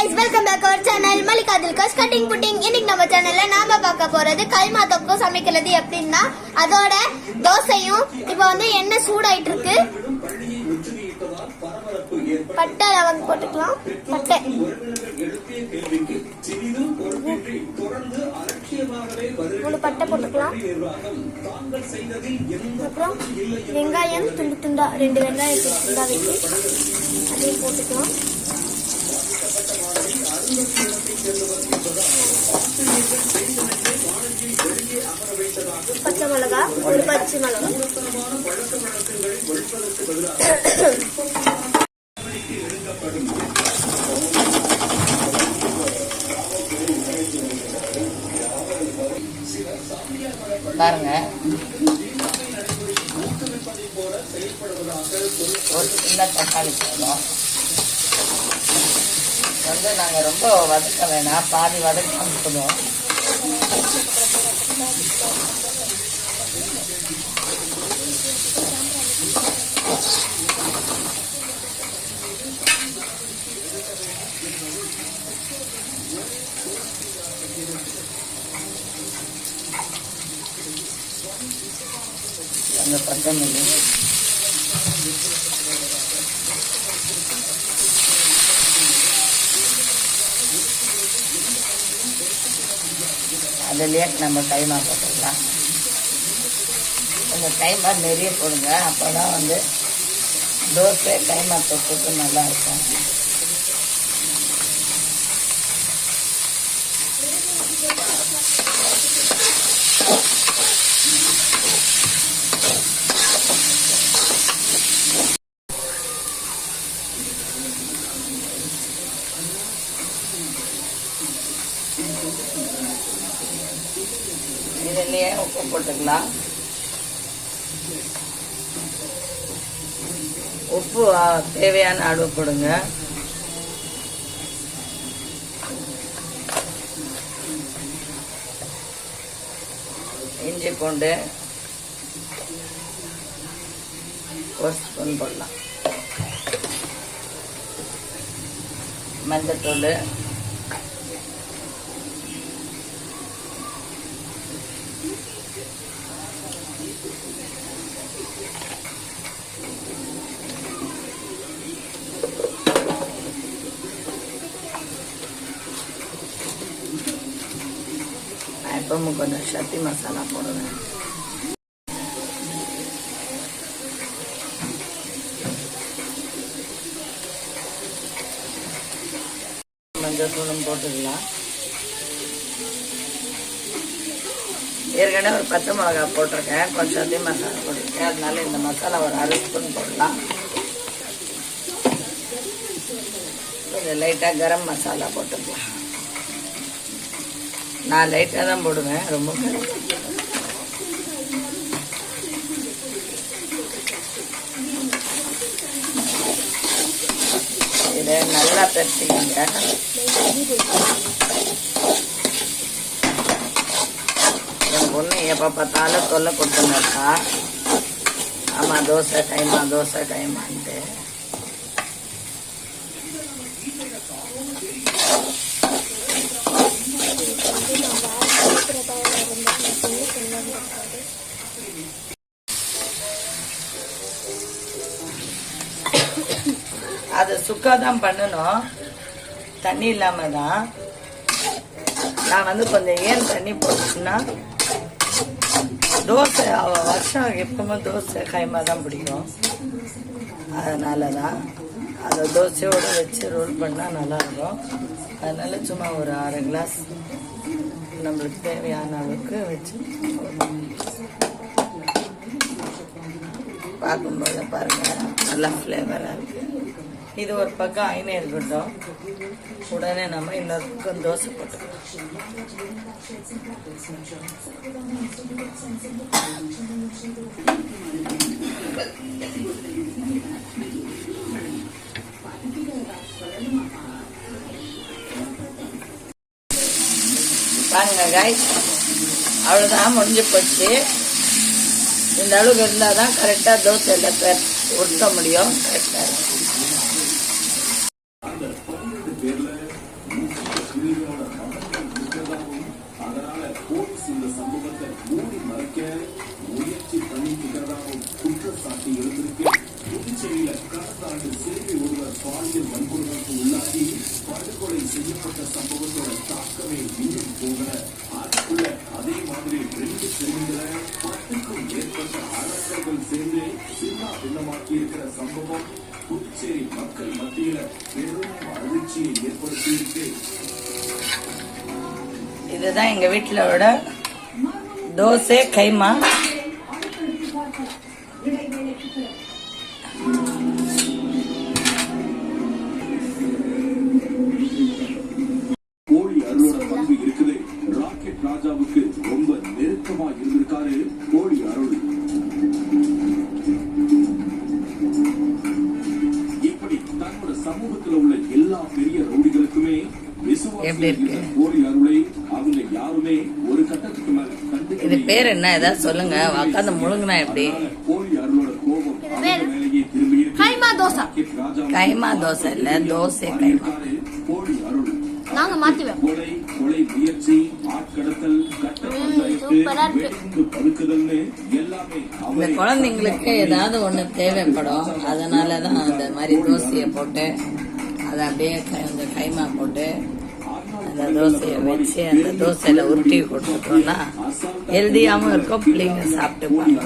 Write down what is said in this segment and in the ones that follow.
guys, welcome back our channel Malika Dilka's Cutting Pudding. இன்னைக்கு நம்ம சேனல்ல நாம பார்க்க போறது கைமா தொக்கு சமைக்கிறது எப்படின்னா அதோட தோசையும். இப்போ வந்து எண்ணெய் சூடாயிட்டு இருக்கு. பட்டை லவங்கம் போட்டுக்கலாம். பட்டை ஒரு பட்டை போட்டுக்கலாம். அப்புறம் வெங்காயம் துண்டு துண்டா 2 வெங்காயம் துண்டா வெட்டி அதையும் போட்டுக்கலாம். பச்சை மிளகா ஒரு பச்சை மிளகா பாருங்க. ஒரு சின்ன தக்காளி போதும். வந்து நாங்கள் ரொம்ப வதக்க வேணாம், பாதி வதக்காம போதும். அந்த கொத்தமல்லி அதுலேயே நம்ம கைமா போட்டுக்கலாம். கொஞ்சம் கைமா நிறைய போடுங்க, அப்போ தான் வந்து தோசை கைமா தொட்டுக்கு நல்லா இருக்கும். இதுலயே உப்பு போட்டுக்கலாம். உப்பு தேவையான அளவு போடுங்க. இஞ்சி பூண்டு 1 ஸ்பூன் போடலாம். மஞ்சத்தூள், எப்பவும் கொஞ்சம் சக்தி மசாலா போடுவேன். மஞ்சள் தூளும் போட்டுக்கலாம். ஏற்கனவே ஒரு பச்சை மிளகா போட்டிருக்கேன், கொஞ்சம் சக்தி மசாலா போட்டிருக்கேன், அதனால இந்த மசாலா ஒரு 1/2 ஸ்பூன் போடலாம். கொஞ்சம் லைட்டாக கரம் மசாலா போட்டுக்கலாம். நான் லைட்டாக தான் போடுவேன், ரொம்ப இதை நல்லா பெருசிக்கங்க. என் பொண்ணு எப்போ பார்த்தாலும் தொல்லை கொடுத்துருக்கா. ஆமாம் தோசை கைமான்ட்டு. அது சுக்கா தான் பண்ணணும், தண்ணி இல்லாம தான். நான் வந்து கொஞ்சம் ஏன் தண்ணி போட்டுச்சுன்னா தோசை வருஷம் எப்பவுமே தோசை கைமா தான் பிடிக்கும். அதனால தான் அதை தோசையோடு வச்சு ரோல் பண்ணால் நல்லாயிருக்கும். அதனால சும்மா ஒரு 1/2 கிளாஸ் நம்மளுக்கு தேவையான அளவுக்கு வச்சு பார்க்கும்போது பாருங்கள் நல்லா ஃப்ளேவராக இருக்குது. இது ஒரு பக்கம் ஐனே இருக்கட்டும், உடனே நம்ம இன்னொரு பக்கம் தோசை போட்டுக்கலாம். பாருங்க காய்ஸ், அவ்வளோதான், முடிஞ்சு போச்சு. இந்த அளவுக்கு இருந்தால் தான் கரெக்டாக தோசையில் உருட்ட முடியும். கரெக்டாக இதுதான் எங்க வீட்டுல தோசை கைமா. கோழி அருளோட பங்கு இருக்குது. ராக்கெட் ராஜாவுக்கு ரொம்ப நெருக்கமா இருந்திருக்காரு கோழி அருள். இப்படி தன்னோட சமூகத்துல உள்ள எல்லா பெரிய ரவுடிகளுக்குமே எப்படி இருக்கு? கோழி அருளை அவங்க யாருமே ஒரு கட்டத்துக்கு மேல இது பேர் என்ன ஏதாவது சொல்லுங்க. உட்காந்து முழுங்கினா எப்படி? கோழி அருளோட கோபம் அவங்க மேலேயே திரும்பி இருக்கு. கைமா தோசை. கைமா தோசை இல்ல, தோசை கைமா. கோழி அருள் நாங்க மாத்துவேன். கொலை முயற்சி, ஆட்கடத்தல், கட்ட பஞ்சாயத்து, வெடிகுண்டு பதுக்குதல்னு எல்லாமே இந்த குழந்தைங்களுக்கு ஏதாவது ஒண்ணு தேவைப்படும். அதனாலதான் அந்த மாதிரி தோசையை போட்டு அதை அப்படியே அந்த கைமா போட்டு அந்த தோசையை வச்சு அந்த தோசையில உருட்டி கொடுத்துட்டோம்னா ஹெல்தியாவும் இருக்கும், பிள்ளைங்க சாப்பிட்டுப்பாங்க.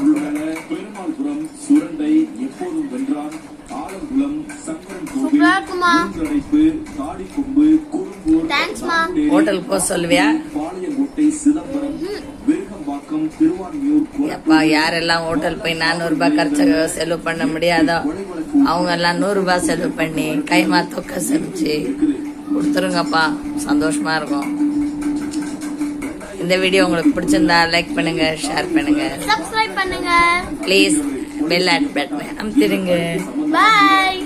பெருமாள்புரம் சுரண்டை எப்போதும் வென்றான். ஆலங்குளம் சங்கரன் சூப்பரா இருக்குமா? கோவில், தாடிக்கொம்பு, குறும்பூர், தேங்க்ஸ்மா. ஹோட்டலுக்கு போக சொல்லுவியா? பாளையங்கோட்டை, சிதம்பரம், விருகம்பாக்கம், திருவான்மியூர், எப்பா யாரெல்லாம் ஹோட்டல் போய் 400 ரூபாய் கரைச்ச செலவு பண்ண முடியாதோ அவங்க எல்லாம் 100 ரூபாய் செலவு பண்ணி கைமா தொக்க செஞ்சு கொடுத்துருங்கப்பா, சந்தோஷமா இருக்கும். இந்த வீடியோ உங்களுக்கு பிடிச்சிருந்தா லைக் பண்ணுங்க, ஷேர் பண்ணுங்க, சப்ஸ்கிரைப் பண்ணுங்க. ப்ளீஸ் பெல் பட்டனை அமுத்திடுங்க. பை.